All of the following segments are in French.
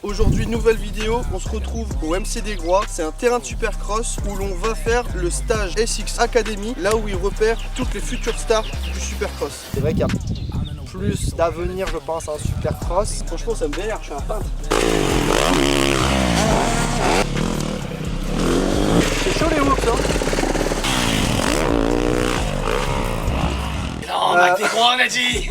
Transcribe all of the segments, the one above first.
Aujourd'hui, nouvelle vidéo, on se retrouve au MCD Groix, c'est un terrain de supercross où l'on va faire le stage SX Academy, là où ils repèrent toutes les futures stars du supercross. C'est vrai qu'il y a plus d'avenir, je pense, en supercross. Franchement, ça me vénère, je suis un peintre. C'est chaud les whoops, hein. Non, Mac t'es gros, on a dit.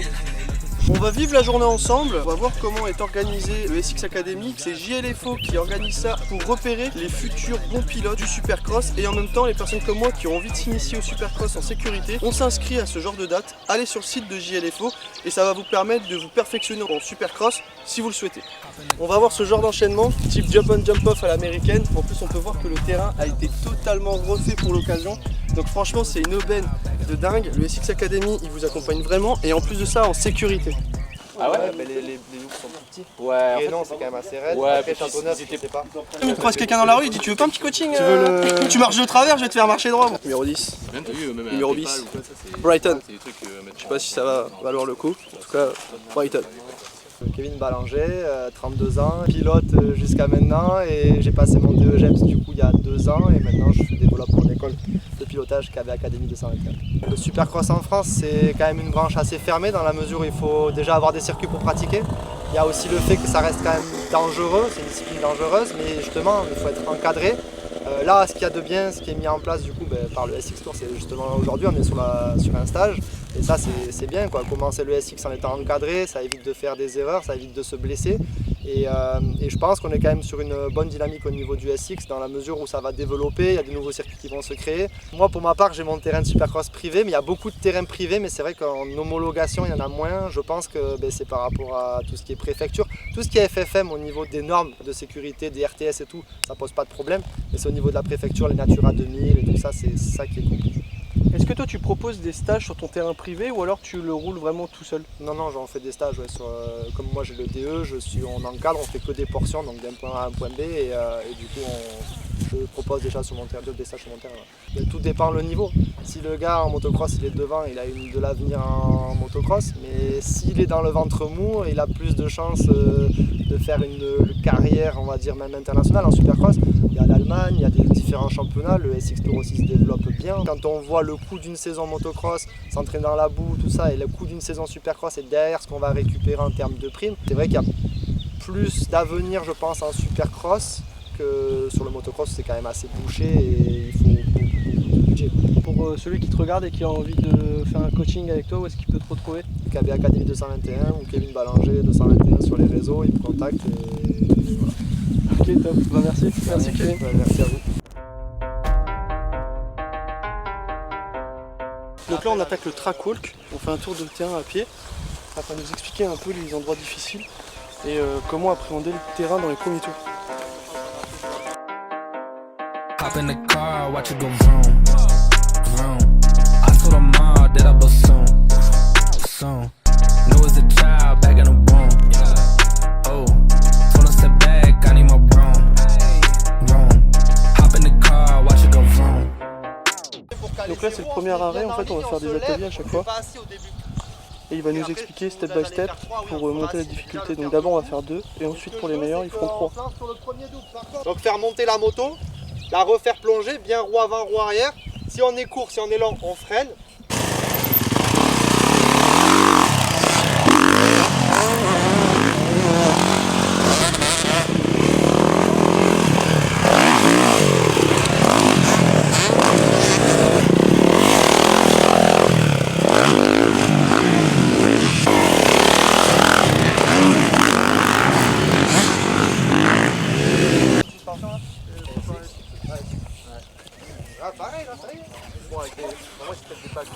On va vivre la journée ensemble, on va voir comment est organisé le SX Academy. C'est JLFO qui organise ça pour repérer les futurs bons pilotes du supercross et en même temps les personnes comme moi qui ont envie de s'initier au supercross en sécurité. On s'inscrit à ce genre de date, allez sur le site de JLFO et ça va vous permettre de vous perfectionner en supercross si vous le souhaitez. On va avoir ce genre d'enchaînement, type jump on jump off à l'américaine. En plus on peut voir que le terrain a été totalement refait pour l'occasion. Donc franchement c'est une aubaine de dingue. Le SX Academy il vous accompagne vraiment et en plus de ça en sécurité. Ah ouais, mais les loops sont tout petits. Ouais, et non, c'est quand même assez raide. Ouais, après Châteauneuf, je sais pas. Tu croises quelqu'un dans la rue, il dit tu veux pas un petit coaching Tu marches de travers, je vais te faire marcher droit. Numéro 10, numéro 10, Brighton. Je sais pas si ça va valoir le coup, en tout cas Brighton. Kevin Ballanger, 32 ans, pilote jusqu'à maintenant et j'ai passé mon DEGEPS du coup il y a 2 ans et maintenant je développe mon école de pilotage KV Academy 224. Le supercross en France c'est quand même une branche assez fermée dans la mesure où il faut déjà avoir des circuits pour pratiquer. Il y a aussi le fait que ça reste quand même dangereux, c'est une discipline dangereuse mais justement il faut être encadré. Là ce qu'il y a de bien, ce qui est mis en place du coup par le SX Tour, c'est justement aujourd'hui on est sur un stage. Et ça c'est bien quoi, commencer le SX en étant encadré, ça évite de faire des erreurs, ça évite de se blesser et je pense qu'on est quand même sur une bonne dynamique au niveau du SX dans la mesure où ça va développer, il y a de nouveaux circuits qui vont se créer. Moi pour ma part j'ai mon terrain de supercross privé, mais il y a beaucoup de terrains privés, mais c'est vrai qu'en homologation il y en a moins. Je pense que c'est par rapport à tout ce qui est préfecture, tout ce qui est FFM au niveau des normes de sécurité, des RTS et tout, ça pose pas de problème, mais c'est au niveau de la préfecture, les Natura 2000 et tout ça, c'est ça qui est compliqué. Est-ce que toi tu proposes des stages sur ton terrain privé ou alors tu le roules vraiment tout seul? Non, j'en fais des stages, ouais, comme moi j'ai le DE, on encadre, on fait que des portions, donc d'un point A à un point B et du coup je propose déjà sur mon terrain, des stages sur mon terrain. Ouais. Tout dépend le niveau. Si le gars en motocross il est devant, il a de l'avenir en motocross, mais s'il est dans le ventre mou, il a plus de chances de faire une carrière, on va dire même internationale en supercross. Il y a l'Allemagne, il y a des différents championnats, le SX Tour aussi se développe bien. Quand on voit le coût d'une saison motocross, s'entraîner dans la boue, tout ça, et le coût d'une saison supercross et derrière ce qu'on va récupérer en termes de primes, c'est vrai qu'il y a plus d'avenir je pense en supercross que sur le motocross, c'est quand même assez bouché et il faut beaucoup de budget. Pour celui qui te regarde et qui a envie de faire un coaching avec toi, où est-ce qu'il peut te retrouver? KV Academy 221 ou Kevin Ballanger 221 sur les réseaux, il me contacte et voilà. Ok top, bah, merci Kevin. Merci à vous. Donc là on attaque le track walk, on fait un tour de terrain à pied afin de nous expliquer un peu les endroits difficiles et comment appréhender le terrain dans les premiers tours. Hop in the car, watch it go vroom, vroom. I told her mom that I bust soon. Knew as a child back in the womb. Oh, told her step back, I need my room. Hop in the car, watch it go vroom. Donc là c'est le premier arrêt, en fait on va faire des ateliers à chaque fois. Et il va nous expliquer step by step pour monter la difficulté. Donc d'abord on va faire 2 et ensuite pour les meilleurs ils feront 3. Donc faire monter la moto, la refaire plonger, bien roue avant, roue arrière. Si on est court, si on est lent, on freine. Pareil là, ça y est. Bon, avec moi c'est peut-être des pages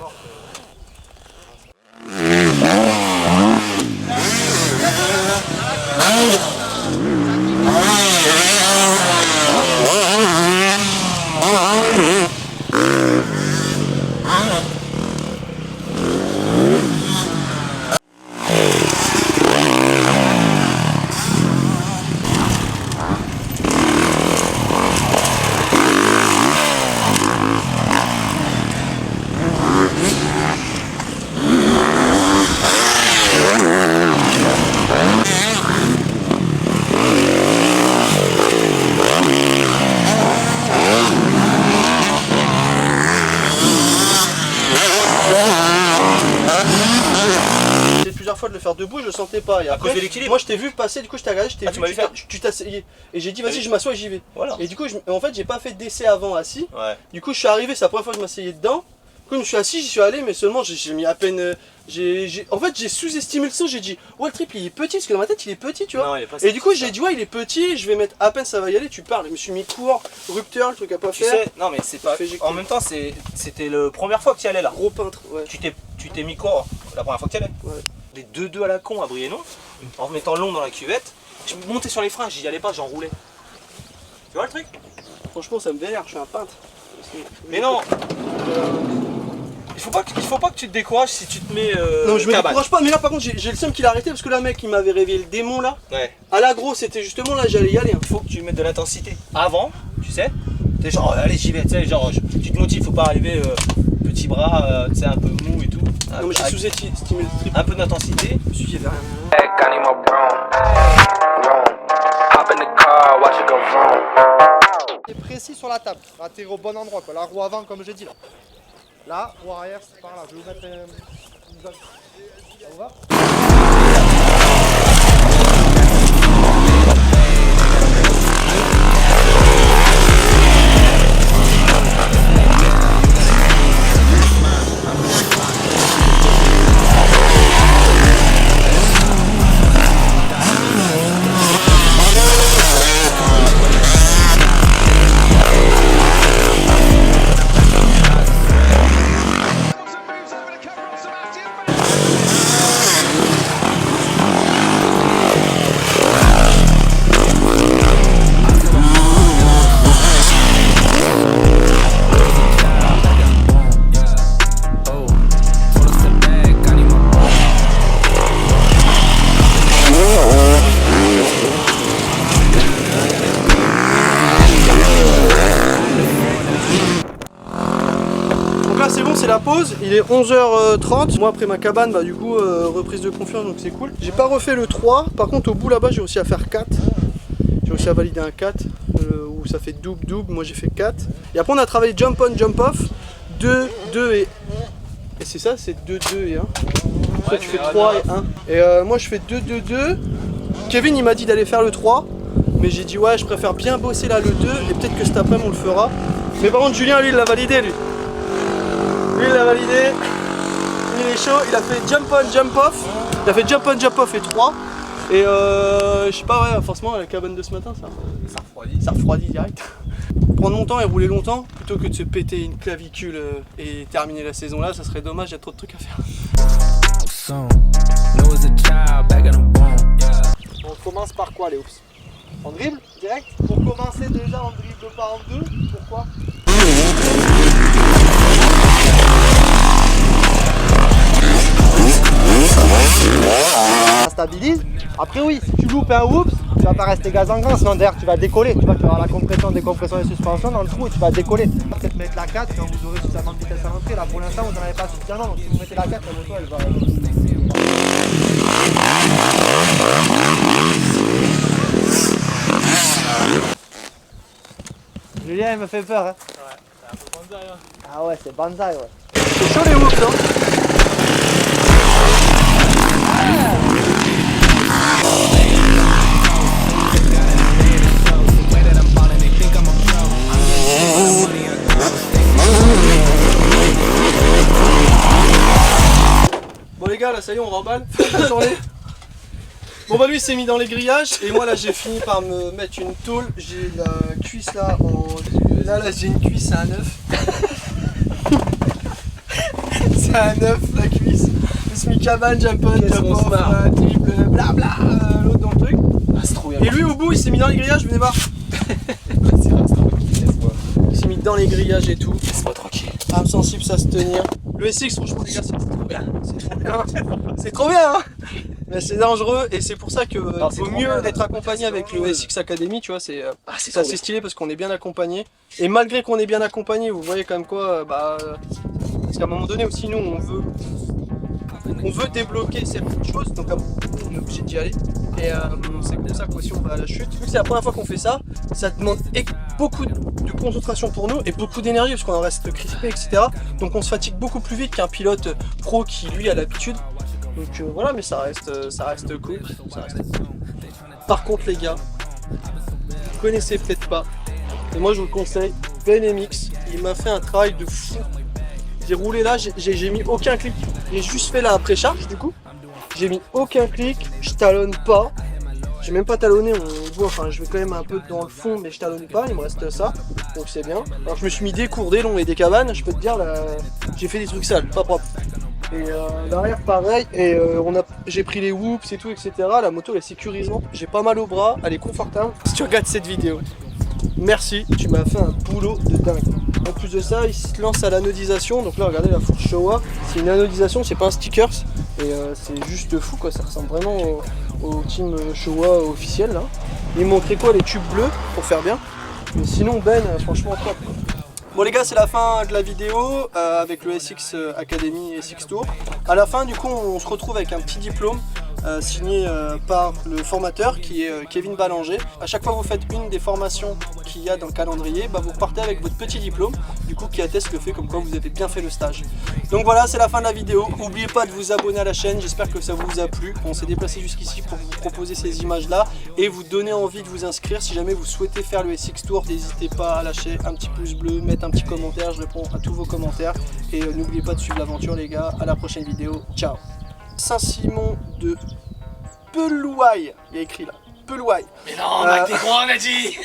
première fois de le faire debout, je le sentais pas. Et À après, cause de l'équilibre. moi je t'ai vu passer, du coup je t'ai regardé, je t'ai Ah, vu, tu m'as vu faire. tu t'es essayé. Et j'ai dit vas-y, oui. je m'assois et j'y vais. Voilà. Et du coup, en fait, j'ai pas fait d'essai avant assis. Ouais. Du coup, je suis arrivé, c'est la première fois que je m'asseyais dedans. Du coup, je me suis assis, j'y suis allé, mais seulement j'ai mis à peine. En fait, j'ai sous-estimé le saut, j'ai dit ouais, le triple il est petit, parce que dans ma tête il est petit, tu vois. Non, il est pas Et du coup, j'ai dit ouais, il est petit, je vais mettre à peine ça va y aller, tu parles. Je me suis mis court, rupteur, le truc à pas Tu faire. sais, non mais c'est pas. Fait éjecter. En même temps, c'était la première fois que tu y allais là. Gros peintre, ouais. Tu t'es mis quoi la première fois que tu y allais? Ouais. Des 2-2 à la con à Briennon, en mettant long dans la cuvette. Je montais sur les freins, j'y allais pas, j'enroulais. Tu vois le truc? Franchement, ça me vénère, je suis un peintre. Mais non. Il faut pas que tu te décourages si tu te mets. Non, je me cabane. décourage pas, mais là par contre, j'ai le seum qu'il a arrêté parce que là, mec, il m'avait réveillé le démon là. Ouais. À l'agro, c'était justement là, j'allais y aller. Il faut que tu mettes de l'intensité avant, tu sais. T'es genre, allez, j'y vais, tu sais, genre, tu te motives, faut pas arriver petit bras, tu sais, un peu mou et tout. Non, mais j'ai Avec sous-estimé le triple. un peu d'intensité. Je me suis dit, il y avait rien. Heck, I need my broom. Hop in the car, watch it go vroom. T'es précis sur la table, là t'es au bon endroit quoi, la roue avant comme j'ai dit là. Là, roue arrière c'est par là, je vais vous mettre une zone. Ça vous va? Oh, told us to back, I need my broom. Donc là, c'est bon, c'est la pause. Il est 11h30. Moi, après ma cabane, bah du coup, reprise de confiance, donc c'est cool. J'ai pas refait le 3. Par contre, au bout là-bas, j'ai réussi à faire 4. J'ai réussi à valider un 4 où ça fait double. Moi, j'ai fait 4. Et après, on a travaillé jump on, jump off. 2, 2 et c'est ça, c'est 2, 2 et 1. Toi, tu fais 3 et 1. Et moi, je fais 2, 2, 2. Kevin, il m'a dit d'aller faire le 3. Mais j'ai dit, ouais, je préfère bien bosser là le 2. Et peut-être que cet après-midi, on le fera. Mais par contre, Julien, lui, il l'a validé, lui. Lui, il l'a validé. Il est chaud. Il a fait jump on, jump off. Il a fait jump on, jump off et 3. Et je sais pas, ouais, forcément, la cabane de ce matin, ça refroidit direct. Prendre mon temps et rouler longtemps plutôt que de se péter une clavicule et terminer la saison là, ça serait dommage, il y a trop de trucs à faire. Soon, know as a child, back in the womb. On commence par quoi les hoops? On dribble direct? Pour commencer déjà on dribble pas en deux, pourquoi? Ça stabilise. Après oui, si tu loupes un whoops, tu vas pas rester gaz en grain, sinon derrière tu vas décoller. Tu vas avoir la compression, décompression et suspension dans le trou et tu vas décoller. Peut-être mettre la 4 quand vous aurez suffisamment de vitesse à l'entrée. Là pour l'instant vous n'en avez pas suffisamment, donc si vous mettez la 4, la moto elle va... Julien il me fait peur hein. Ouais, c'est un peu banzai hein. Ah ouais, c'est banzai ouais. C'est chaud les whoops hein. Bon les gars, là ça y est, on remballe. La journée. Bon bah lui s'est mis dans les grillages et moi là j'ai fini par me mettre une tôle. J'ai la cuisse là en... Là j'ai une cuisse à un 9. C'est un 9 la cuisse. Je me suis mis cabane, jump on, jump off, triple, blabla, l'autre dans le truc. Ah, c'est trop bien. Et lui au bout il s'est mis dans les grillages, venez voir. Il s'est mis dans les grillages et tout. Laisse-moi tranquille. Âme sensible, ça se tenir. Le SX franchement les gars c'est trop bien. C'est trop bien. C'est trop bien hein. Mais c'est dangereux et c'est pour ça que vaut mieux être accompagné avec le SX Academy, tu vois, c'est assez stylé parce qu'on est bien accompagné. Et malgré qu'on est bien accompagné, vous voyez quand même quoi, parce qu'à un moment donné aussi nous on veut débloquer certaines choses, donc à un moment donné, on est obligé d'y aller. Et c'est comme ça qu'aussi on va à la chute. Vu que c'est la première fois qu'on fait ça, ça demande beaucoup de concentration pour nous et beaucoup d'énergie parce qu'on en reste crispé, etc. Donc on se fatigue beaucoup plus vite qu'un pilote pro qui lui a l'habitude. Donc voilà, mais ça reste cool. Ça reste cool. Par contre les gars, vous connaissez peut-être pas, et moi je vous le conseille, BNMX, il m'a fait un travail de fou. J'ai roulé là, j'ai mis aucun clic. J'ai juste fait la après-charge du coup. J'ai mis aucun clic, je talonne pas. J'ai même pas talonné, on voit, enfin je vais quand même un peu dans le fond, mais je talonne pas, il me reste ça, donc c'est bien. Alors je me suis mis des cours, des longs et des cabanes, je peux te dire, là, j'ai fait des trucs sales, pas propres. Et l'arrière pareil, et j'ai pris les whoops et tout, etc. La moto elle est sécurisante, j'ai pas mal au bras, elle est confortable. Si tu regardes cette vidéo, merci, tu m'as fait un boulot de dingue. En plus de ça, il se lance à l'anodisation, donc là regardez la fourche Showa, c'est une anodisation, c'est pas un stickers, et c'est juste fou quoi, ça ressemble vraiment au team Showa officiel là. Il montrait quoi, les tubes bleus pour faire bien, mais sinon Ben franchement top. Bon les gars, c'est la fin de la vidéo avec le SX Academy et SX Tour. À la fin du coup on se retrouve avec un petit diplôme signé par le formateur qui est Kevin Ballanger. À chaque fois que vous faites une des formations qu'il y a dans le calendrier, vous repartez avec votre petit diplôme du coup qui atteste le fait comme quoi vous avez bien fait le stage. Donc voilà, c'est la fin de la vidéo. N'oubliez pas de vous abonner à la chaîne, j'espère que ça vous a plu. On s'est déplacé jusqu'ici pour vous proposer ces images là et vous donner envie de vous inscrire. Si jamais vous souhaitez faire le SX Tour, n'hésitez pas à lâcher un petit pouce bleu, mettre un petit commentaire, je réponds à tous vos commentaires et n'oubliez pas de suivre l'aventure les gars. À la prochaine vidéo, ciao. Saint-Simon de Pelouaille, il y a écrit là, Pelouaille. Mais non, Mac des Gros, on a dit.